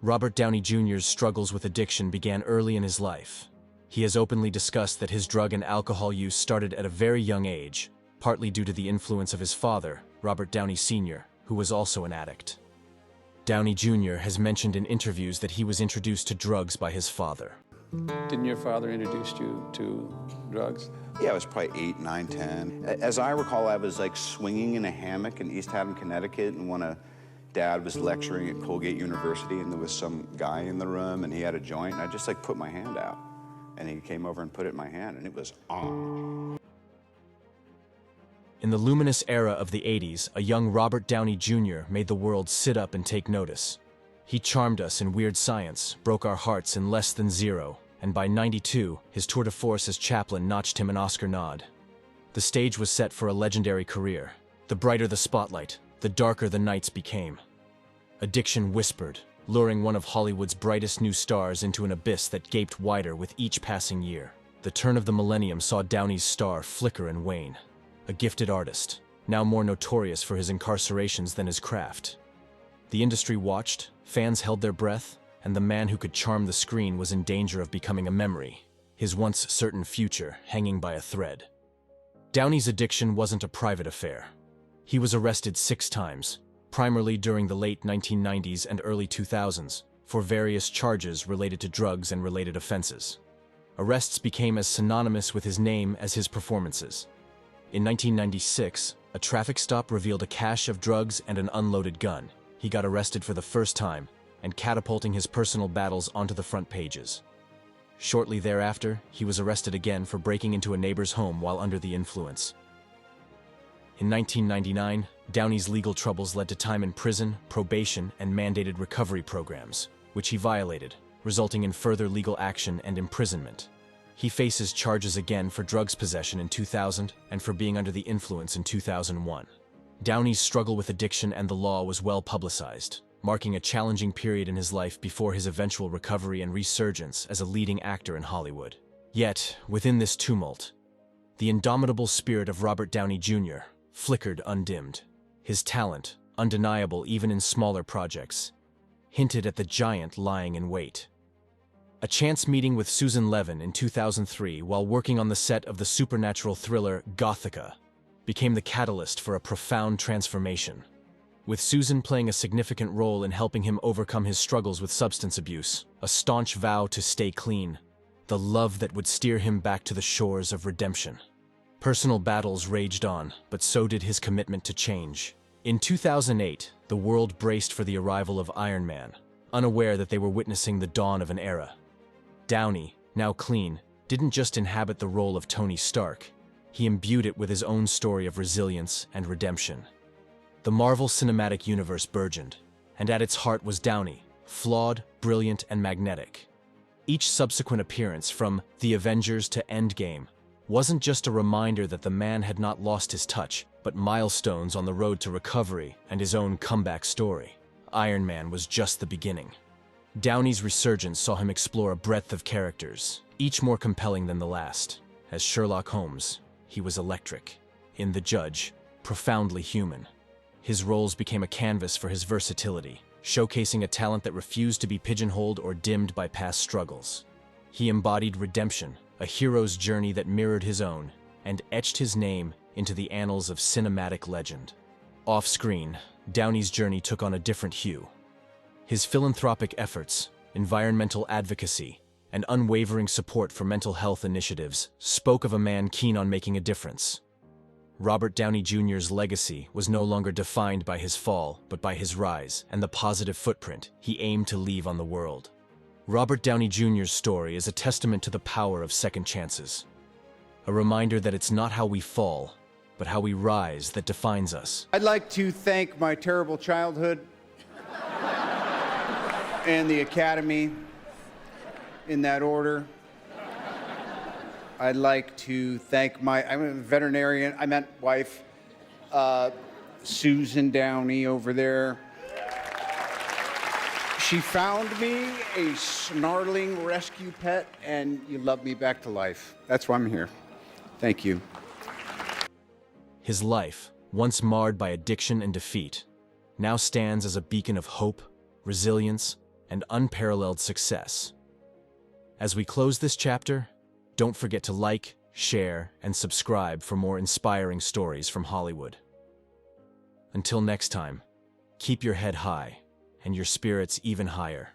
Robert Downey Jr.'s struggles with addiction began early in his life. He has openly discussed that his drug and alcohol use started at a very young age, partly due to the influence of his father, Robert Downey Sr., who was also an addict. Downey Jr. has mentioned in interviews that he was introduced to drugs by his father. Didn't your father introduce you to drugs? Yeah, I was probably 8, 9, 10. As I recall, I was like swinging in a hammock in East Haddam, Connecticut, and when Dad was lecturing at Colgate University, and there was some guy in the room, and he had a joint, and I just like put my hand out, and he came over and put it in my hand, and it was on. In the luminous era of the 80s, a young Robert Downey Jr. made the world sit up and take notice. He charmed us in Weird Science, broke our hearts in Less Than Zero, and by '92, his tour de force as Chaplin notched him an Oscar nod. The stage was set for a legendary career. The brighter the spotlight, the darker the nights became. Addiction whispered, luring one of Hollywood's brightest new stars into an abyss that gaped wider with each passing year. The turn of the millennium saw Downey's star flicker and wane. A gifted artist, now more notorious for his incarcerations than his craft. The industry watched, fans held their breath, and the man who could charm the screen was in danger of becoming a memory, his once certain future hanging by a thread. Downey's addiction wasn't a private affair. He was arrested 6 times, primarily during the late 1990s and early 2000s, for various charges related to drugs and related offenses. Arrests became as synonymous with his name as his performances. In 1996, a traffic stop revealed a cache of drugs and an unloaded gun. He got arrested for the first time, and catapulting his personal battles onto the front pages. Shortly thereafter, he was arrested again for breaking into a neighbor's home while under the influence. In 1999, Downey's legal troubles led to time in prison, probation, and mandated recovery programs, which he violated, resulting in further legal action and imprisonment. He faces charges again for drugs possession in 2000 and for being under the influence in 2001. Downey's struggle with addiction and the law was well publicized, marking a challenging period in his life before his eventual recovery and resurgence as a leading actor in Hollywood. Yet, within this tumult, the indomitable spirit of Robert Downey Jr. flickered undimmed. His talent, undeniable even in smaller projects, hinted at the giant lying in wait. A chance meeting with Susan Levin in 2003 while working on the set of the supernatural thriller Gothica became the catalyst for a profound transformation. With Susan playing a significant role in helping him overcome his struggles with substance abuse, a staunch vow to stay clean, the love that would steer him back to the shores of redemption. Personal battles raged on, but so did his commitment to change. In 2008, the world braced for the arrival of Iron Man, unaware that they were witnessing the dawn of an era. Downey, now clean, didn't just inhabit the role of Tony Stark. He imbued it with his own story of resilience and redemption. The Marvel Cinematic Universe burgeoned, and at its heart was Downey, flawed, brilliant, and magnetic. Each subsequent appearance, from The Avengers to Endgame, wasn't just a reminder that the man had not lost his touch, but milestones on the road to recovery and his own comeback story. Iron Man was just the beginning. Downey's resurgence saw him explore a breadth of characters, each more compelling than the last. As Sherlock Holmes, he was electric. In The Judge, profoundly human. His roles became a canvas for his versatility, showcasing a talent that refused to be pigeonholed or dimmed by past struggles. He embodied redemption, a hero's journey that mirrored his own, and etched his name into the annals of cinematic legend. Off-screen, Downey's journey took on a different hue. His philanthropic efforts, environmental advocacy, and unwavering support for mental health initiatives spoke of a man keen on making a difference. Robert Downey Jr.'s legacy was no longer defined by his fall, but by his rise and the positive footprint he aimed to leave on the world. Robert Downey Jr.'s story is a testament to the power of second chances. A reminder that it's not how we fall, but how we rise that defines us. I'd like to thank my terrible childhood and the Academy, in that order. I'd like to thank I'm a veterinarian, I meant wife, Susan Downey over there. She found me a snarling rescue pet, and you love me back to life. That's why I'm here. Thank you. His life, once marred by addiction and defeat, now stands as a beacon of hope, resilience, and unparalleled success. As we close this chapter, don't forget to like, share, and subscribe for more inspiring stories from Hollywood. Until next time, keep your head high and your spirits even higher.